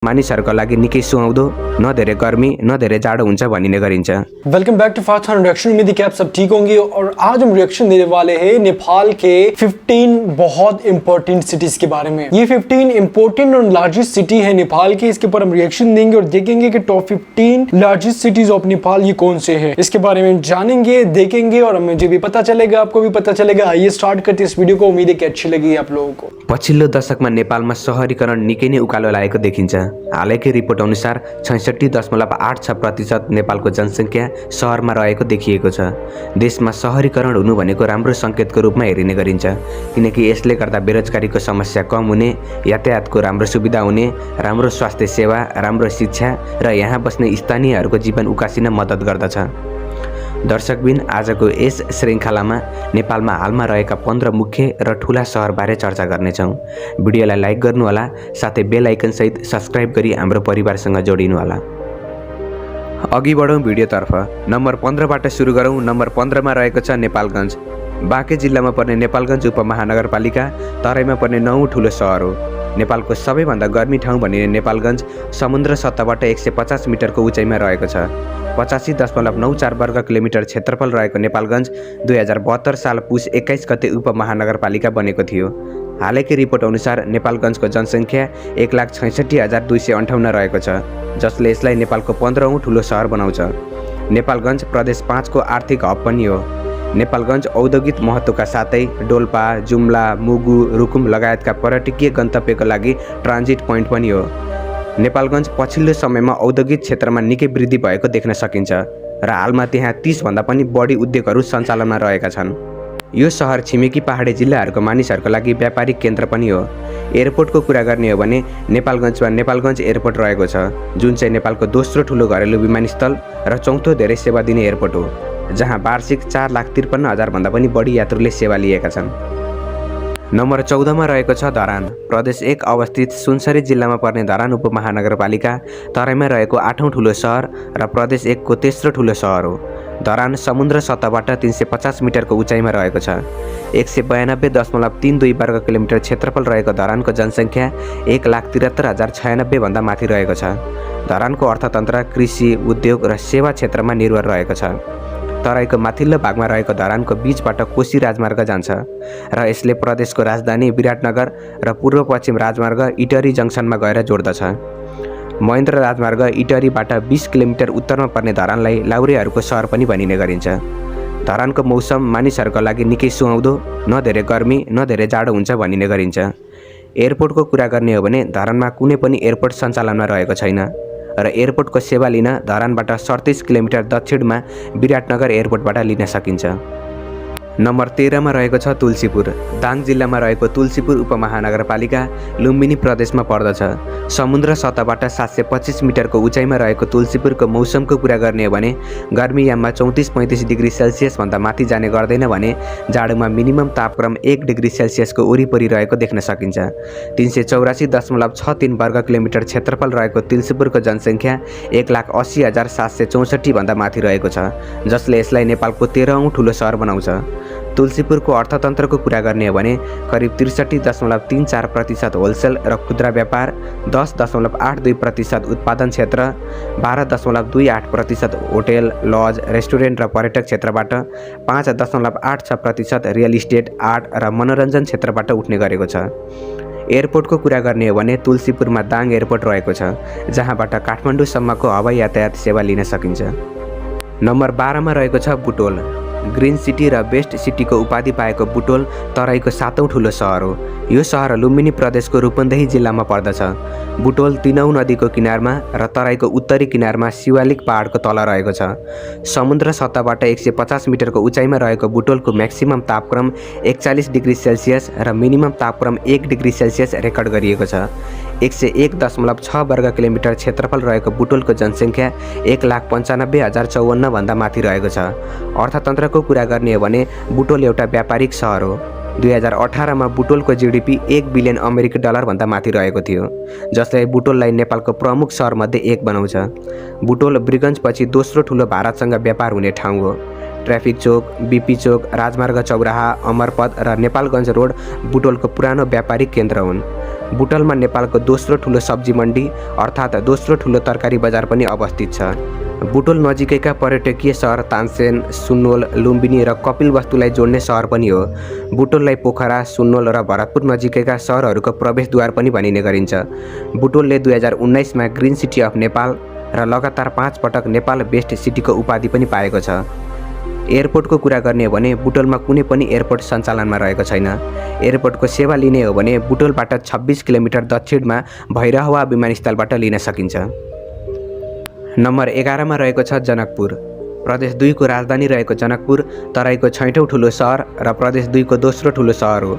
मानिसहरुका लागि निकै सुहाउँदो, न धेरै गर्मी न धेरै जाडो हुन्छ भनिने गरिन्छ। Welcome back to fast reaction. उम्मीद है कि आप सब ठीक होंगे और आज हम रिएक्शन देने वाले हैं नेपाल के 15 बहुत इंपॉर्टेंट सिटीज के बारे में। ये 15 इंपॉर्टेंट और लार्जेस्ट सिटी है नेपाल के। इसके ऊपर हम रिएक्शन देंगे और देखेंगे कि top 15 largest cities of Nepal ये कौन से हैं। इसके बारे में जानेंगे, देखेंगे और मुझे भी पता चलेगा, आपको भी पता चलेगा। आइए स्टार्ट करते इस वीडियो को। उम्मीद है कि अच्छी लगी आप लोगों को। पछिल्लो दशकमा नेपालमा शहरीकरण निकै नै उकालो लागेको देखिन्छ। हालैकै रिपोर्ट अनुसार 66.86% नेपालको जनसङ्ख्या सहरमा रहेको देखिएको छ। देशमा शहरीकरण हुनु भनेको राम्रो संकेतको रूपमा हेरिने गरिन्छ, किनकि यसले गर्दा बेरोजगारीको समस्या कम हुने, यातायातको राम्रो सुविधा हुने, राम्रो स्वास्थ्य सेवा, राम्रो शिक्षा र यहाँ बस्ने स्थानीयहरूको जीवन उकासिन मद्दत गर्दछ। दर्शकबिन, आजको यस श्रृङ्खलामा नेपालमा हालमा रहेका 15 मुख्य र ठूला सहरबारे चर्चा गर्नेछौँ। भिडियोलाई लाइक गर्नुहोला, साथै बेल आइकन सहित सब्स्क्राइब गरी हाम्रो परिवारसँग जोडिनुहोला। अघि बढौँ भिडियोतर्फ। नम्बर 15बाट सुरु गरौँ। नम्बर 15मा रहेको छ नेपालगञ्ज। बाँके जिल्लामा पर्ने नेपालगञ्ज उपमहानगरपालिका तराईमा पर्ने 9औं ठूलो सहर हो। नेपालको सबैभन्दा गर्मी ठाउँ भनिने नेपालगञ्ज समुद्र सतहबाट 150 मिटरको उचाइमा रहेको छ। 85.94 वर्ग किलोमिटर क्षेत्रफल रहेको नेपालगञ्ज 2072 साल पुस 21 गते उपमहानगरपालिका बनेको थियो। हालैकै रिपोर्ट अनुसार नेपालगञ्जको जनसङ्ख्या 1,66,258 रहेको छ, जसले यसलाई नेपालको 15औं ठूलो सहर बनाउँछ। नेपालगञ्ज प्रदेश 5 को आर्थिक हब पनि हो। नेपालगञ्ज औद्योगिक महत्त्वका साथै डोल्पा, जुम्ला, मुगु, रुकुम लगायतका पर्यटकीय गन्तव्यको लागि ट्रान्जिट पोइन्ट पनि हो। नेपालगञ्ज पछिल्लो समयमा औद्योगिक क्षेत्रमा निकै वृद्धि भएको देख्न सकिन्छ र हालमा त्यहाँ 30 भन्दा पनि बढी उद्योगहरू सञ्चालनमा रहेका छन्। यो सहर छिमेकी पहाडी जिल्लाहरूको मानिसहरूको लागि व्यापारिक केन्द्र पनि हो। एयरपोर्टको कुरा गर्ने हो भने नेपालगञ्जमा नेपालगञ्ज एयरपोर्ट रहेको छ, जुन चाहिँ नेपालको दोस्रो ठूलो घरेलु विमानस्थल र चौथो धेरै सेवा दिने एयरपोर्ट हो, जहाँ वार्षिक 4,53,000 भन्दा पनि बढी यात्रुले सेवा लिएका छन्। नम्बर 14मा रहेको छ धरान। प्रदेश 1 अवस्थित सुनसरी जिल्लामा पर्ने धरान उपमहानगरपालिका तराईमा रहेको 8औं ठूलो सहर र प्रदेश 1 को तेस्रो ठूलो सहर हो। धरान समुद्र सतहबाट 350 मिटरको उचाइमा रहेको छ। 192.32 वर्ग किलोमिटर क्षेत्रफल रहेको धरानको जनसङ्ख्या 1,73,096 भन्दा माथि रहेको छ। धरानको अर्थतन्त्र कृषि, उद्योग र सेवा क्षेत्रमा निर्भर रहेको छ। तराईको माथिल्लो भागमा रहेको धरानको बीचबाट कोशी राजमार्ग जान्छ र यसले प्रदेशको राजधानी विराटनगर र पूर्व पश्चिम राजमार्ग इटरी जङ्सनमा गएर जोड्दछ। महेन्द्र राजमार्ग इटरीबाट 20 किलोमिटर उत्तरमा पर्ने धरानलाई लाउरेहरूको सहर पनि भनिने गरिन्छ। धरानको मौसम मानिसहरूका लागि निकै सुहाउँदो, न धेरै गर्मी न धेरै जाडो हुन्छ भनिने गरिन्छ। एयरपोर्टको कुरा गर्ने हो भने धरानमा कुनै पनि एयरपोर्ट सञ्चालनमा रहेको छैन र एयरपोर्टको सेवा लिन धरानबाट 37 किलोमिटर दक्षिणमा विराटनगर एयरपोर्टबाट लिन सकिन्छ। नम्बर 13मा रहेको छ तुलसीपुर। दाङ जिल्लामा रहेको तुलसीपुर उपमहानगरपालिका लुम्बिनी प्रदेशमा पर्दछ। समुद्र सतहबाट 725 मिटरको उचाइमा रहेको तुलसीपुरको मौसमको कुरा गर्ने हो भने गर्मीयाममा 34-35 डिग्री सेल्सियस भन्दा माथि जाने गर्दैन भने जाडोमा मिनिमम तापक्रम 1 डिग्री सेल्सियसको वरिपरि रहेको देख्न सकिन्छ। 384.63 वर्ग किलोमिटर क्षेत्रफल रहेको तुलसीपुरको जनसङ्ख्या 1,80,764 भन्दा माथि रहेको छ, जसले यसलाई नेपालको 13औं ठूलो सहर बनाउँछ। तुलसीपुरको अर्थतन्त्रको कुरा गर्ने हो भने करिब 63.34% होलसेल र खुद्रा व्यापार, 10.82% उत्पादन क्षेत्र, 12.28% होटेल, लज, रेस्टुरेन्ट र पर्यटक क्षेत्रबाट, 5.86% रियल इस्टेट, आर्ट र मनोरञ्जन क्षेत्रबाट उठ्ने गरेको छ। एयरपोर्टको कुरा गर्ने हो भने तुलसीपुरमा दाङ एयरपोर्ट रहेको छ, जहाँबाट काठमाडौँसम्मको हवाई यातायात सेवा लिन सकिन्छ। नम्बर 12मा रहेको छ बुटोल। ग्रिन सिटी र बेस्ट सिटीको उपाधि पाएको बुटोल तराईको 7औं ठूलो सहर हो। यो सहर लुम्बिनी प्रदेशको रूपन्देही जिल्लामा पर्दछ। बुटोल तिनौं नदीको किनारमा र तराईको उत्तरी किनारमा शिवालिक पहाडको तल रहेको छ। समुद्र सतहबाट 150 मिटरको उचाइमा रहेको बुटोलको म्याक्सिमम तापक्रम 41 डिग्री सेल्सियस र मिनिमम तापक्रम 1 डिग्री सेल्सियस रेकर्ड गरिएको छ। 101.6 वर्ग किलोमिटर क्षेत्रफल रहेको बुटोलको जनसङ्ख्या 1,95,054 भन्दा माथि रहेको छ। अर्थतन्त्रको कुरा गर्ने हो भने बुटोल एउटा व्यापारिक सहर हो। 2018मा बुटोलको जीडीपी 1 बिलियन अमेरिकी डलर भन्दा माथि रहेको थियो, जसले बुटोललाई नेपालको प्रमुख सहरमध्ये एक बनाउँछ। बुटोल ब्रिगन्जपछि दोस्रो ठूलो भारतसँग व्यापार हुने ठाउँ हो। ट्राफिक चौक, बीपी चौक, राजमार्ग चौराहा, अमरपथ र नेपालगञ्ज रोड बुटोलको पुरानो व्यापारिक केन्द्र हुन्। बुटोलमा नेपालको दोस्रो ठुलो सब्जी मण्डी अर्थात् दोस्रो ठुलो तरकारी बजार पनि अवस्थित छ। बुटोल नजिकैका पर्यटकीय सहर तानसेन, सुनवल, लुम्बिनी र कपिलवस्तुलाई जोड्ने सहर पनि हो। बुटोललाई पोखरा, सुनवल र भरतपुर नजिकैका सहरहरूको प्रवेशद्वार पनि भनिने गरिन्छ। बुटोलले 2019 मा ग्रिन सिटी अफ नेपाल र लगातार 5 पटक नेपाल बेस्ट सिटीको उपाधि पनि पाएको छ। एयरपोर्टको कुरा गर्ने हो भने बुटोलमा कुनै पनि एयरपोर्ट सञ्चालनमा रहेको छैन। एयरपोर्टको सेवा लिने हो भने बुटोलबाट 26 किलोमिटर दक्षिणमा भैरहवा विमानस्थलबाट लिन सकिन्छ। नम्बर 11 मा रहेको छ जनकपुर। प्रदेश 2 को राजधानी रहेको जनकपुर तराईको 6औं ठुलो सहर र प्रदेश 2 को दोस्रो ठुलो सहर हो।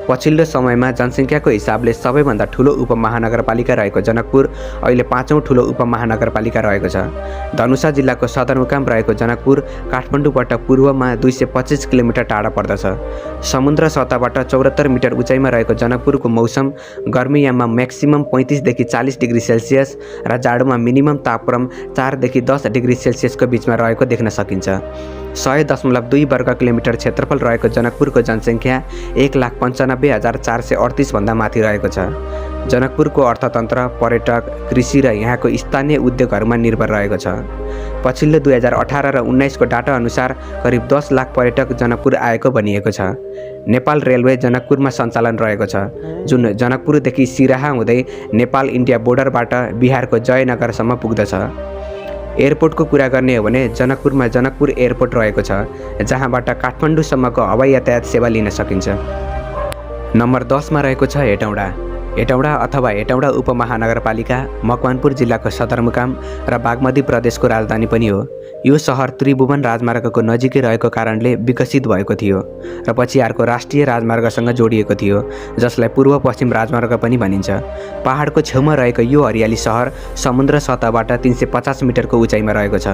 पछिल्लो समयमा जनसङ्ख्याको हिसाबले सबैभन्दा ठुलो उपमहानगरपालिका रहेको जनकपुर अहिले 5औं ठुलो उपमहानगरपालिका रहेको छ। धनुषा जिल्लाको सदरमुकाम रहेको जनकपुर काठमाडौँबाट पूर्वमा 225 किलोमिटर टाढा पर्दछ। समुद्र सतहबाट 74 मिटर उचाइमा रहेको जनकपुरको मौसम गर्मीयाममा म्याक्सिमम 35 देखि 40 डिग्री सेल्सियस र जाडोमा मिनिमम तापक्रम 4 देखि 10 डिग्री सेल्सियसको बिचमा रहेको देख्न सकिन्छ। 100.2 वर्ग किलोमिटर क्षेत्रफल रहेको जनकपुरको जनसङ्ख्या 1,95,438 भन्दा माथि रहेको छ। जनकपुरको अर्थतन्त्र पर्यटक, कृषि र यहाँको स्थानीय उद्योगहरूमा निर्भर रहेको छ। पछिल्लो 2018 र 19 को डाटा अनुसार करिब 10 लाख पर्यटक जनकपुर आएको भनिएको छ। नेपाल रेलवे जनकपुरमा सञ्चालन रहेको छ, जुन जनकपुरदेखि सिराहा हुँदै नेपाल इन्डिया बोर्डरबाट बिहारको जयनगरसम्म पुग्दछ। एयरपोर्टको कुरा गर्ने हो भने जनकपुरमा जनकपुर एयरपोर्ट रहेको छ, जहाँबाट काठमाडौँसम्मको हवाई यातायात सेवा लिन सकिन्छ। नम्बर 10 मा रहेको छ हेटौँडा। हेटौँडा अथवा हेटौँडा उपमहानगरपालिका मकवानपुर जिल्लाको सदरमुकाम र बागमती प्रदेशको राजधानी पनि हो। यो सहर त्रिभुवन राजमार्गको नजिकै रहेको कारणले विकसित भएको थियो र पछि अर्को राष्ट्रिय राजमार्गसँग जोडिएको थियो, जसलाई पूर्व पश्चिम राजमार्ग पनि भनिन्छ। पहाडको छेउमा रहेको यो हरियाली सहर समुद्र सतहबाट 350 मिटरको उचाइमा रहेको छ।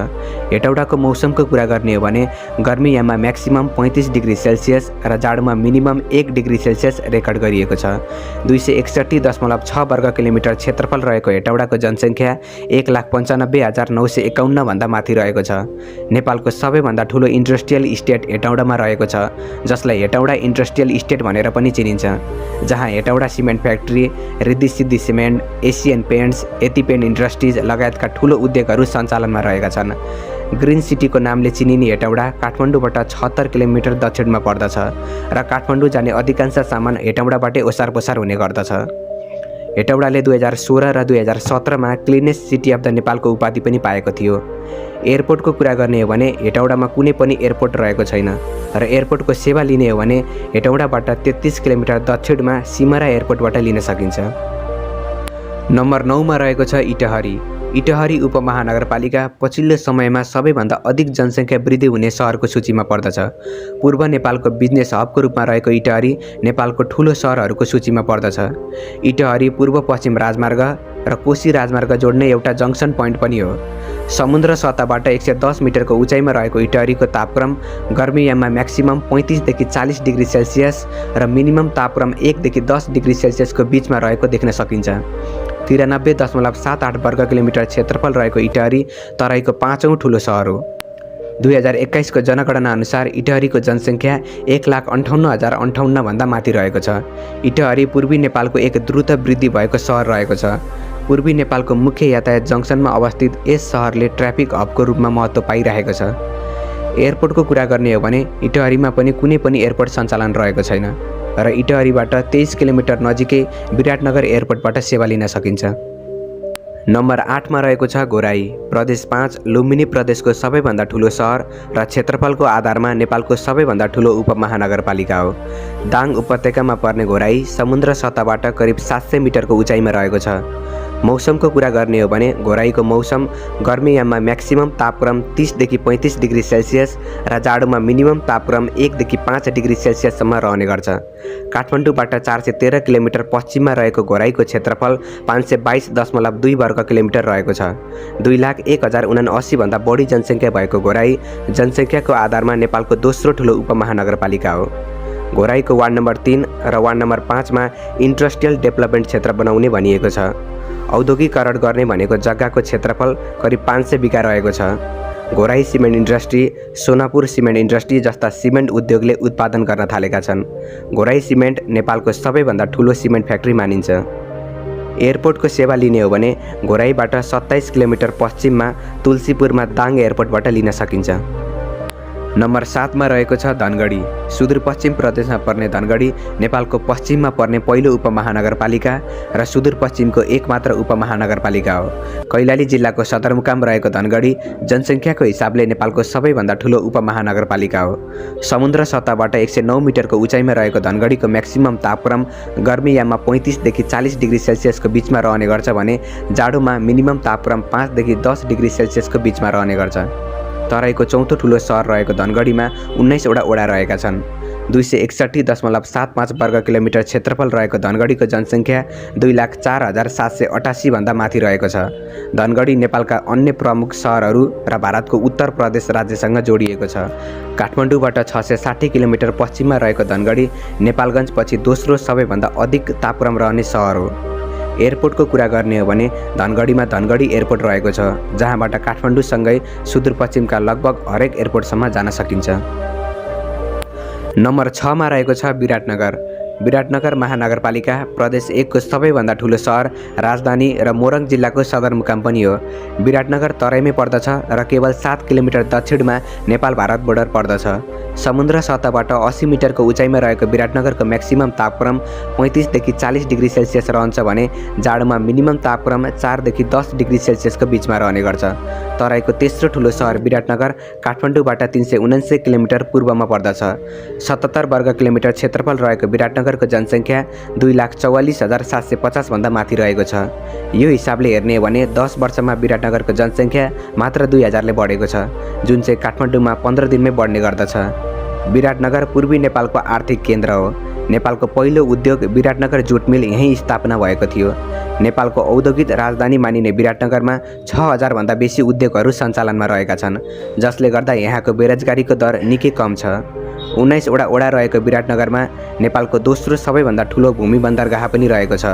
हेटौडाको मौसमको कुरा गर्ने हो भने गर्मीयाममा म्याक्सिमम 35 डिग्री सेल्सियस र जाडोमा मिनिमम 1 डिग्री सेल्सियस रेकर्ड गरिएको छ। 261.6 वर्ग किलोमिटर क्षेत्रफल रहेको हेटौडाको जनसङ्ख्या 1,95,951 भन्दा माथि रहेको छ। नेपालको सबैभन्दा ठुलो इन्डस्ट्रियल इस्टेट हेटौडामा रहेको छ, जसलाई हेटौडा इन्डस्ट्रियल इस्टेट भनेर पनि चिनिन्छ, जहाँ Hetauda cement factory, Riddhi Siddhi cement, Asian paints, एति पेन्ट इन्डस्ट्रिज लगायतका ठुलो उद्योगहरू सञ्चालनमा रहेका छन्। ग्रिन सिटीको नामले चिनिने हेटौडा काठमाडौँबाट 76 किलोमिटर दक्षिणमा पर्दछ र काठमाडौँ जाने अधिकांश सामान हेटौडाबाटै ओसार पसार हुने गर्दछ। हेटौडाले 2016 र 2017 मा क्लिनेस्ट सिटी अफ द नेपालको उपाधि पनि पाएको थियो। एयरपोर्टको कुरा गर्ने हो भने हेटौडामा कुनै पनि एयरपोर्ट रहेको छैन र एयरपोर्टको सेवा लिने हो भने हेटौडाबाट 33 किलोमिटर दक्षिणमा सिमरा एयरपोर्टबाट लिन सकिन्छ। नम्बर 9 मा रहेको छ इटहरी। इटहरी उपमहानगरपालिका पछिल्लो समयमा सबैभन्दा अधिक जनसङ्ख्या वृद्धि हुने सहरको सूचीमा पर्दछ। पूर्व नेपालको बिजनेस हबको रूपमा रहेको इटहरी नेपालको ठुलो सहरहरूको सूचीमा पर्दछ। इटहरी पूर्व पश्चिम राजमार्ग र कोशी राजमार्ग जोड्ने एउटा जङ्सन पोइन्ट पनि हो। समुद्र सतहबाट 110 मिटरको उचाइमा रहेको इटहरीको तापक्रम गर्मीयाममा म्याक्सिमम 35 देखि 40 डिग्री सेल्सियस र मिनिमम तापक्रम 1 देखि 10 डिग्री सेल्सियसको बिचमा रहेको देख्न सकिन्छ। 93.78 वर्ग किलोमिटर क्षेत्रफल रहेको इटहरी तराईको 5औं ठुलो सहर हो। 2021 को जनगणना अनुसार इटहरीको जनसङ्ख्या 1,58,058 भन्दा माथि रहेको छ। इटहरी पूर्वी नेपालको एक द्रुत वृद्धि भएको सहर रहेको छ। पूर्वी नेपालको मुख्य यातायात जङ्सनमा अवस्थित यस सहरले ट्राफिक हबको रूपमा महत्त्व पाइरहेको छ। एयरपोर्टको कुरा गर्ने हो भने इटहरीमा पनि कुनै पनि एयरपोर्ट सञ्चालन रहेको छैन र इटहरीबाट 23 किलोमिटर नजिकै विराटनगर एयरपोर्टबाट सेवा लिन सकिन्छ। नम्बर 8 मा रहेको छ घोराई। प्रदेश 5 लुम्बिनी प्रदेशको सबैभन्दा ठुलो सहर र क्षेत्रफलको आधारमा नेपालको सबैभन्दा ठुलो उपमहानगरपालिका हो। दाङ उपत्यकामा पर्ने घोराई समुद्र सतहबाट करिब 700 मिटरको उचाइमा रहेको छ। मौसमको कुरा गर्ने हो भने घोराईको मौसम गर्मीयाममा म्याक्सिमम तापक्रम 30 देखि 35 डिग्री सेल्सियस र जाडोमा मिनिमम तापक्रम 1 देखि 5 डिग्री सेल्सियससम्म रहने गर्छ। काठमाडौँबाट 413 किलोमिटर पश्चिममा रहेको घोराईको क्षेत्रफल 522.2 वर्ग किलोमिटर रहेको छ। 2,01,079 भन्दा बढी जनसङ्ख्या भएको घोराई जनसङ्ख्याको आधारमा नेपालको दोस्रो ठुलो उपमहानगरपालिका हो। घोराईको वार्ड नम्बर 3 र वार्ड नम्बर 5 मा इन्डस्ट्रियल डेभलपमेन्ट क्षेत्र बनाउने भनिएको छ। औद्योगिकरण गर्ने भनेको जग्गाको क्षेत्रफल करिब 500 बिघा रहेको छ। Ghorahi cement industry, Sonapur cement industry जस्ता सिमेन्ट उद्योगले उत्पादन गर्न थालेका छन्। घोराई सिमेन्ट नेपालको सबैभन्दा ठुलो सिमेन्ट फ्याक्ट्री मानिन्छ। एयरपोर्टको सेवा लिने हो भने घोराईबाट 27 किलोमिटर पश्चिममा तुलसीपुरमा दाङ एयरपोर्टबाट लिन सकिन्छ। नम्बर 7 मा रहेको छ धनगढी। सुदूरपश्चिम प्रदेशमा पर्ने धनगढी नेपालको पश्चिममा पर्ने पहिलो उपमहानगरपालिका र सुदूरपश्चिमको एकमात्र उपमहानगरपालिका हो। कैलाली जिल्लाको सदरमुकाम रहेको धनगढी जनसङ्ख्याको हिसाबले नेपालको सबैभन्दा ठुलो उपमहानगरपालिका हो। समुद्र सतहबाट 109 मिटरको उचाइमा रहेको धनगढीको म्याक्सिमम तापक्रम गर्मीयाममा 35 देखि 40 डिग्री सेल्सियसको बिचमा रहने गर्छ भने जाडोमा मिनिमम तापक्रम 5 देखि 10 डिग्री सेल्सियसको बिचमा रहने गर्छ। तराईको चौथो ठुलो सहर रहेको धनगढीमा 19 वटा ओडा रहेका छन्। 261.75 वर्ग किलोमिटर क्षेत्रफल रहेको धनगढीको जनसङ्ख्या 2,04,788 भन्दा माथि रहेको छ। धनगढी नेपालका अन्य प्रमुख सहरहरू र भारतको उत्तर प्रदेश राज्यसँग जोडिएको छ। काठमाडौँबाट 660 किलोमिटर पश्चिममा रहेको धनगढी नेपालगञ्जपछि दोस्रो सबैभन्दा अधिक तापक्रम रहने सहर हो। एयरपोर्टको कुरा गर्ने हो भने धनगढीमा धनगढी एयरपोर्ट रहेको छ, जहाँबाट काठमाडौँसँगै सुदूरपश्चिमका लगभग हरेक एयरपोर्टसम्म जान सकिन्छ। नम्बर 6 मा रहेको छ विराटनगर। विराटनगर महानगरपालिका प्रदेश 1 को सबैभन्दा ठुलो सहर, राजधानी र मोरङ जिल्लाको सदरमुकाम पनि हो। विराटनगर तराईमै पर्दछ र केवल 7 किलोमिटर दक्षिणमा नेपाल भारत बोर्डर पर्दछ। समुद्र सतहबाट 80 मिटरको उचाइमा रहेको विराटनगरको म्याक्सिमम तापक्रम 35 देखि 40 डिग्री सेल्सियस रहन्छ भने जाडोमा मिनिमम तापक्रम 4 देखि 10 डिग्री सेल्सियसको बिचमा रहने गर्छ। तराईको तेस्रो ठुलो सहर विराटनगर काठमाडौँबाट 379 किलोमिटर पूर्वमा पर्दछ। 77 वर्ग किलोमिटर क्षेत्रफल रहेको विराटनगरको जनसङ्ख्या 2,44,750 भन्दा माथि रहेको छ। यो हिसाबले हेर्ने हो भने 10 वर्षमा विराटनगरको जनसङ्ख्या मात्र 2000ले बढेको छ, जुन चाहिँ काठमाडौँमा 15 दिनमै बढ्ने गर्दछ। विराटनगर पूर्वी नेपालको आर्थिक केन्द्र हो। नेपालको पहिलो उद्योग विराटनगर जुट मिल यहीँ स्थापना भएको थियो। नेपालको औद्योगिक राजधानी मानिने विराटनगरमा 6000 भन्दा बेसी उद्योगहरू सञ्चालनमा रहेका छन्, जसले गर्दा यहाँको बेरोजगारीको दर निकै कम छ। 19 वटा ओडा रहेको विराटनगरमा नेपालको दोस्रो सबैभन्दा ठुलो भूमि बन्दरगाह पनि रहेको छ।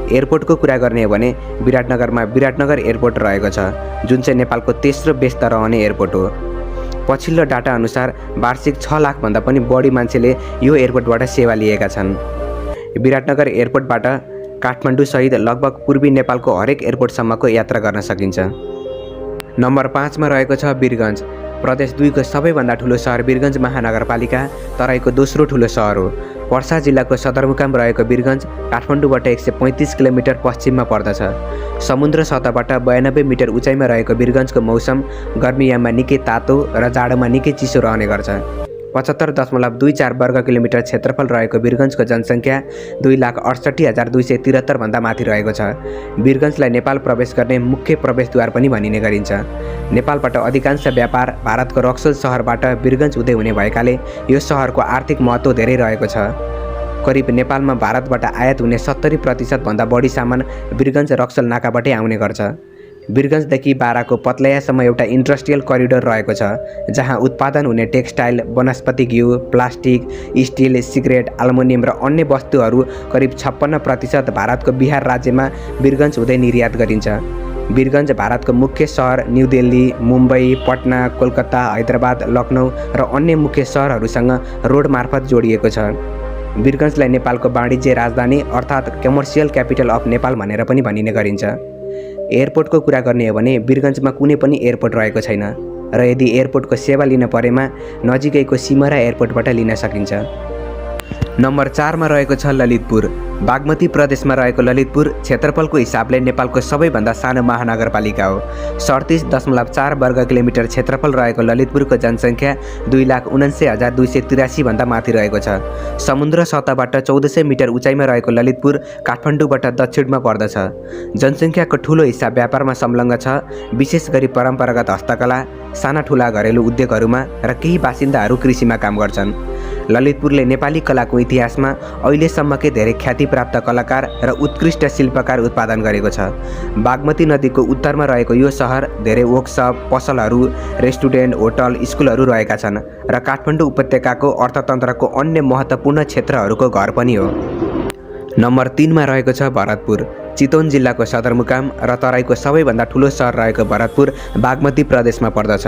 एयरपोर्टको कुरा गर्ने हो भने विराटनगरमा विराटनगर एयरपोर्ट रहेको छ, जुन चाहिँ नेपालको तेस्रो व्यस्त रहने एयरपोर्ट हो। पछिल्लो डाटा अनुसार वार्षिक 6 लाख भन्दा पनि बढी मान्छेले यो एयरपोर्टबाट सेवा लिएका छन्। विराटनगर एयरपोर्टबाट काठमाडौँ सहित लगभग पूर्वी नेपालको हरेक एयरपोर्टसम्मको यात्रा गर्न सकिन्छ। नम्बर 5 मा रहेको छ वीरगञ्ज। प्रदेश 2 को सबैभन्दा ठुलो सहर वीरगञ्ज महानगरपालिका तराईको दोस्रो ठुलो सहर हो। पर्सा जिल्लाको सदरमुकाम रहेको वीरगञ्ज काठमाडौँबाट 135 किलोमिटर पश्चिममा पर्दछ। समुद्र सतहबाट 92 मिटर उचाइमा रहेको वीरगञ्जको मौसम गर्मीयाममा निकै तातो र जाडोमा निकै चिसो रहने गर्छ। 75.24 वर्ग किलोमिटर क्षेत्रफल रहेको वीरगञ्जको जनसङ्ख्या 2,68,273 भन्दा माथि रहेको छ। वीरगञ्जलाई नेपाल प्रवेश गर्ने मुख्य प्रवेशद्वार पनि भनिने गरिन्छ। नेपालबाट अधिकांश व्यापार भारतको रक्सोल सहरबाट वीरगञ्ज हुँदै हुने भएकाले यो सहरको आर्थिक महत्त्व धेरै रहेको छ। करिब नेपालमा भारतबाट आयात हुने 70% भन्दा बढी सामान वीरगञ्ज रक्सोल नाकाबाटै आउने गर्छ। वीरगञ्जदेखि बाराको पत्लयासम्म एउटा इन्डस्ट्रियल करिडोर रहेको छ, जहाँ उत्पादन हुने टेक्सटाइल, वनस्पति घिउ, प्लास्टिक, स्टिल, सिगरेट, एल्युमिनियम र अन्य वस्तुहरू करिब 56% भारतको बिहार राज्यमा वीरगञ्ज हुँदै निर्यात गरिन्छ। वीरगञ्ज भारतको मुख्य सहर न्यू दिल्ली, मुम्बई, पटना, कोलकाता, हैदराबाद, लखनऊ र अन्य मुख्य सहरहरूसँग रोड मार्फत जोडिएको छ। वीरगञ्जलाई नेपालको वाणिज्य राजधानी अर्थात् कमर्सियल क्यापिटल अफ नेपाल भनेर पनि भनिने गरिन्छ। एयरपोर्टको कुरा गर्ने हो भने वीरगञ्जमा कुनै पनि एयरपोर्ट रहेको छैन र यदि एयरपोर्टको सेवा लिन परेमा नजिकैको सिमरा एयरपोर्टबाट लिन सकिन्छ। नम्बर 4 मा रहेको छ ललितपुर। बागमती प्रदेशमा रहेको ललितपुर क्षेत्रफलको हिसाबले नेपालको सबैभन्दा सानो महानगरपालिका हो। 37.4 वर्ग किलोमिटर क्षेत्रफल रहेको ललितपुरको जनसङ्ख्या 2,79,283 भन्दा माथि रहेको छ। समुद्र सतहबाट 1400 मिटर उचाइमा रहेको ललितपुर काठमाडौँबाट दक्षिणमा पर्दछ। जनसङ्ख्याको ठुलो हिस्सा व्यापारमा संलग्न छ, विशेष गरी परम्परागत हस्तकला, साना ठुला घरेलु उद्योगहरूमा र केही बासिन्दाहरू कृषिमा काम गर्छन्। ललितपुरले नेपाली कलाको इतिहासमा अहिलेसम्मकै धेरै ख्याति प्राप्त कलाकार र उत्कृष्ट शिल्पकार उत्पादन गरेको छ। बागमती नदीको उत्तरमा रहेको यो सहर धेरै वर्कसप, पसलहरू, रेस्टुरेन्ट, होटल, स्कुलहरू रहेका छन् र काठमाडौँ उपत्यकाको अर्थतन्त्रको अन्य महत्त्वपूर्ण क्षेत्रहरूको घर पनि हो। नम्बर 3 मा रहेको छ भरतपुर। चितवन जिल्लाको सदरमुकाम र तराईको सबैभन्दा ठुलो सहर रहेको भरतपुर बागमती प्रदेशमा पर्दछ।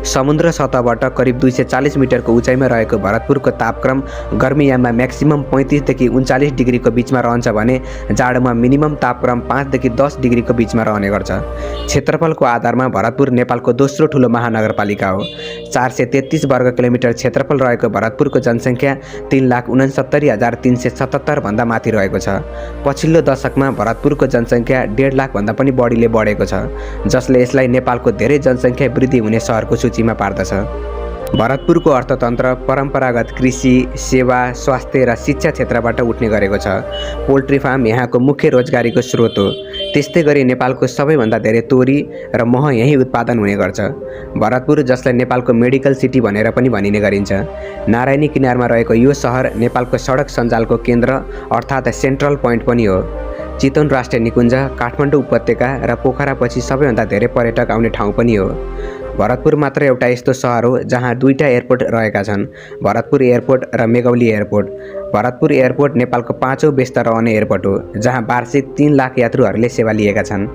समुद्र सतहबाट करिब 240 मिटरको उचाइमा रहेको भरतपुरको तापक्रम गर्मीयाममा म्याक्सिमम 35 देखि 39 डिग्रीको बिचमा रहन्छ भने जाडोमा मिनिमम तापक्रम 5 देखि 10 डिग्रीको बिचमा रहने गर्छ। क्षेत्रफलको आधारमा भरतपुर नेपालको दोस्रो ठुलो महानगरपालिका हो। 433 वर्ग किलोमिटर क्षेत्रफल रहेको भरतपुरको जनसङ्ख्या 3,69,377 भन्दा माथि रहेको छ। पछिल्लो दशकमा भरतपुरको जनसङ्ख्या 1.5 लाख भन्दा पनि बढीले बढेको छ, जसले यसलाई नेपालको धेरै जनसङ्ख्या वृद्धि हुने सहरको सूचीमा पार्दछ। भरतपुरको अर्थतन्त्र परम्परागत कृषि, सेवा, स्वास्थ्य र शिक्षा क्षेत्रबाट उठ्ने गरेको छ। पोल्ट्री फार्म यहाँको मुख्य रोजगारीको स्रोत हो। त्यस्तै गरी नेपालको सबैभन्दा धेरै तोरी र मह यहीँ उत्पादन हुने गर्छ। भरतपुर, जसलाई नेपालको मेडिकल सिटी भनेर पनि भनिने गरिन्छ, नारायणी किनारमा रहेको यो सहर नेपालको सडक सञ्जालको केन्द्र अर्थात् सेन्ट्रल पोइन्ट पनि हो। चितवन राष्ट्रिय निकुञ्ज, काठमाडौँ उपत्यका र पोखरापछि सबैभन्दा धेरै पर्यटक आउने ठाउँ पनि हो। भरतपुर मात्र एउटा यस्तो सहर हो जहाँ 2टा एयरपोर्ट रहेका छन्, भरतपुर एयरपोर्ट र मेघौली एयरपोर्ट। भरतपुर एयरपोर्ट नेपालको 5औं व्यस्त रहने एयरपोर्ट हो, जहाँ वार्षिक 3 लाख यात्रुहरूले सेवा लिएका छन्।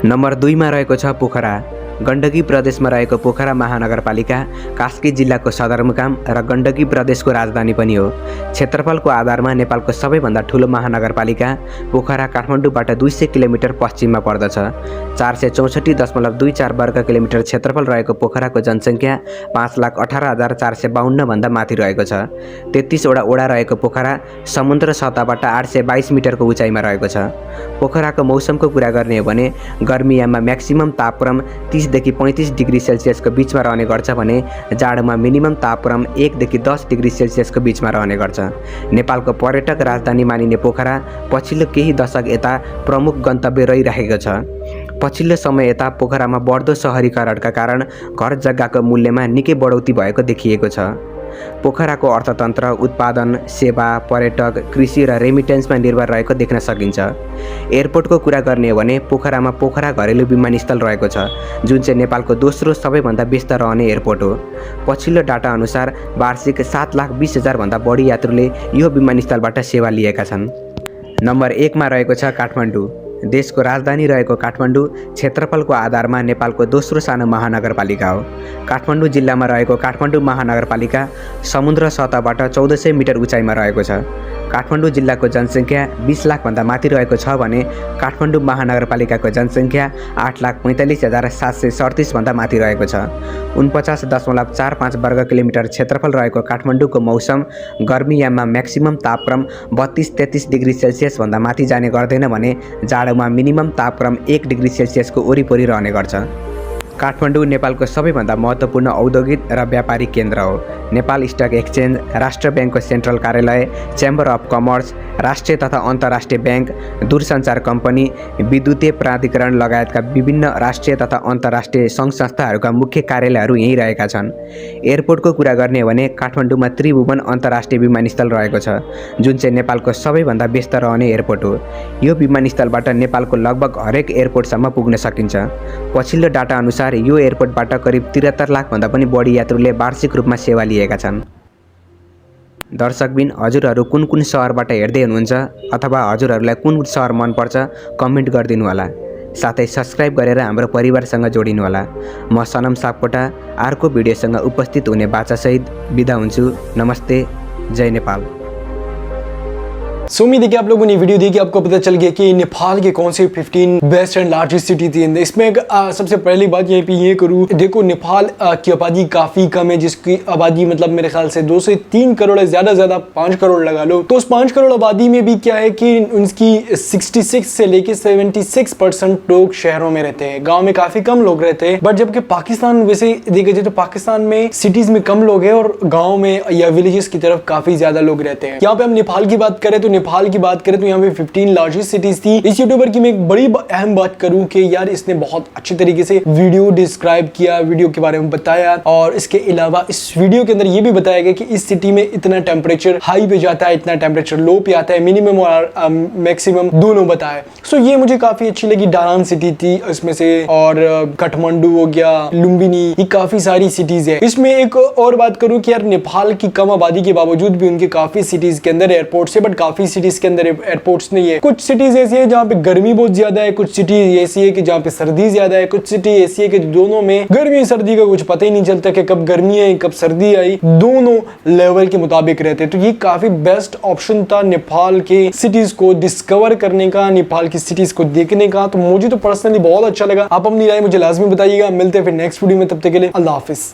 नम्बर 2 मा रहेको छ पोखरा। गण्डकी प्रदेशमा रहेको पोखरा महानगरपालिका कास्की जिल्लाको सदरमुकाम र गण्डकी प्रदेशको राजधानी पनि हो। क्षेत्रफलको आधारमा नेपालको सबैभन्दा ठुलो महानगरपालिका पोखरा काठमाडौँबाट 200 किलोमिटर पश्चिममा पर्दछ। 464.24 वर्ग किलोमिटर क्षेत्रफल रहेको पोखराको जनसङ्ख्या 5,18,452 भन्दा माथि रहेको छ। 33 वटा ओडा रहेको पोखरा समुद्र सतहबाट 822 मिटरको उचाइमा रहेको छ। पोखराको मौसमको कुरा गर्ने हो भने गर्मीयाममा म्याक्सिमम तापक्रम 30 देखि 35 डिग्री सेल्सियसको बिचमा रहने गर्छ भने जाडोमा मिनिमम तापक्रम 1 देखि 10 डिग्री सेल्सियसको बिचमा रहने गर्छ। नेपालको पर्यटक राजधानी मानिने पोखरा पछिल्लो केही दशक यता प्रमुख गन्तव्य रहिरहेको छ। पछिल्लो समय यता पोखरामा बढ्दो सहरीकरणका कारण घर जग्गाको मूल्यमा निकै बढौती भएको देखिएको छ। पोखराको अर्थतन्त्र उत्पादन, सेवा, पर्यटक, कृषि र रेमिटेन्समा निर्भर रहेको देख्न सकिन्छ। एयरपोर्टको कुरा गर्ने हो भने पोखरामा पोखरा घरेलु विमानस्थल रहेको छ, जुन चाहिँ नेपालको दोस्रो सबैभन्दा व्यस्त रहने एयरपोर्ट हो। पछिल्लो डाटा अनुसार वार्षिक 7,20,000 भन्दा बढी यात्रुले यो विमानस्थलबाट सेवा लिएका छन्। नम्बर 1 मा रहेको छ काठमाडौँ। देशको राजधानी रहेको काठमाडौँ क्षेत्रफलको आधारमा नेपालको दोस्रो सानो महानगरपालिका हो। काठमाडौँ जिल्लामा रहेको काठमाडौँ महानगरपालिका समुद्र सतहबाट 1400 मिटर उचाइमा रहेको छ। काठमाडौँ जिल्लाको जनसङ्ख्या 20 लाख भन्दा माथि रहेको छ भने काठमाडौँ महानगरपालिकाको जनसङ्ख्या 8,45,737 भन्दा माथि रहेको छ। 49.45 वर्ग किलोमिटर क्षेत्रफल रहेको काठमाडौँको मौसम गर्मीयाममा म्याक्सिमम तापक्रम 32-33 डिग्री सेल्सियस भन्दा माथि जाने गर्दैन भने जाडोमा मिनिमम तापक्रम 1 डिग्री सेल्सियसको वरिपरि रहने गर्छ। काठमाडौँ नेपालको सबैभन्दा महत्त्वपूर्ण औद्योगिक र व्यापारिक केन्द्र हो। नेपाल स्टक एक्सचेन्ज, राष्ट्र ब्याङ्कको सेन्ट्रल कार्यालय, च्याम्बर अफ कमर्स, राष्ट्रिय तथा अन्तर्राष्ट्रिय ब्याङ्क, दूरसञ्चार कम्पनी, विद्युतीय प्राधिकरण लगायतका विभिन्न राष्ट्रिय तथा अन्तर्राष्ट्रिय सङ्घ संस्थाहरूका मुख्य कार्यालयहरू यहीँ रहेका छन्। एयरपोर्टको कुरा गर्ने हो भने काठमाडौँमा त्रिभुवन अन्तर्राष्ट्रिय विमानस्थल रहेको छ, जुन चाहिँ नेपालको सबैभन्दा व्यस्त रहने एयरपोर्ट हो। यो विमानस्थलबाट नेपालको लगभग हरेक एयरपोर्टसम्म पुग्न सकिन्छ। पछिल्लो डाटा अनुसार यो एयरपोर्टबाट करिब 73 लाख भन्दा पनि बढी यात्रुले वार्षिक रूपमा सेवा लिएका छन्। दर्शकबिन, हजुरहरू कुन कुन सहरबाट हेर्दै हुनुहुन्छ अथवा हजुरहरूलाई कुन सहर मनपर्छ कमेन्ट गरिदिनु होला। साथै सब्सक्राइब गरेर हाम्रो परिवारसँग जोडिनु होला। म सनम सापकोटा अर्को भिडियोसँग उपस्थित हुने बाचासहित बिदा हुन्छु। नमस्ते, जय नेपाल। उम्मीद है कि आप लोगों ने वीडियो देखी, आपको पता चल गया कि नेपाल के कौन से 15 बेस्ट एंड लार्जेस्ट सिटी थी। इसमें सबसे पहली बात यहीं पे ये करूँ, देखो नेपाल की आबादी काफ़ी कम है, जिसकी आबादी मतलब मेरे ख्याल से 2 से 3 करोड़ है, ज़्यादा 5 करोड़ लगा लो। तो उस 5 करोड़ आबादी में भी क्या है कि उनकी 66 से लेके 76% लोग शहरों में रहते हैं, गाँव में काफ़ी कम लोग रहते हैं। बट जबकि पाकिस्तान वैसे देखा जाए तो पाकिस्तान में सिटीज़ में कम लोग हैं और गाँव में या विलेजेस की तरफ काफ़ी ज़्यादा लोग रहते हैं। यहाँ पे हम नेपाल की बात करें तो नेपाल की बात करें तो यहाँ पे 15 लार्जेस्ट सिटीज थी। इस यूट्यूबर की मैं एक बड़ी अहम बात करूं कि यार इसने बहुत अच्छे तरीके से वीडियो डिस्क्राइब किया, वीडियो के बारे में बताया, और इसके अलावा इस वीडियो के अंदर ये भी बताया गया कि इस सिटी में इतना टेम्परेचर हाई पे जाता है, इतना टेम्परेचर लो पे आता है, मिनिमम और मैक्सिमम दोनों बताया। सो ये मुझे काफी अच्छी लगी। डारान सिटी थी इसमें से, और काठमांडू हो गया, लुम्बिनी, ये काफी सारी सिटीज है। इसमें एक और बात करूं कि यार नेपाल की कम आबादी के बावजूद भी उनके काफी सिटीज के अंदर एयरपोर्ट है, बट काफी काफी सिटीज के अंदर एयरपोर्ट्स नहीं है। कुछ सिटीज ऐसी है जहाँ पे गर्मी बहुत ज्यादा है, कुछ सिटी ऐसी है कि जहाँ पे सर्दी ज्यादा है, कुछ सिटी ऐसी है कि दोनों में गर्मी सर्दी का कुछ पता ही नहीं चलता कि कब गर्मी आई कब सर्दी आई, दोनों लेवल के मुताबिक रहते। तो ये काफी बेस्ट ऑप्शन था नेपाल के सिटीज को डिस्कवर करने का, नेपाल की सिटीज को देखने का। तो मुझे तो पर्सनली बहुत अच्छा लगा। आप अपनी राय मुझे लाजमी बताइएगा। मिलते हैं फिर नेक्स्ट वीडियो में, तब तक के लिए अल्लाह हाफिज।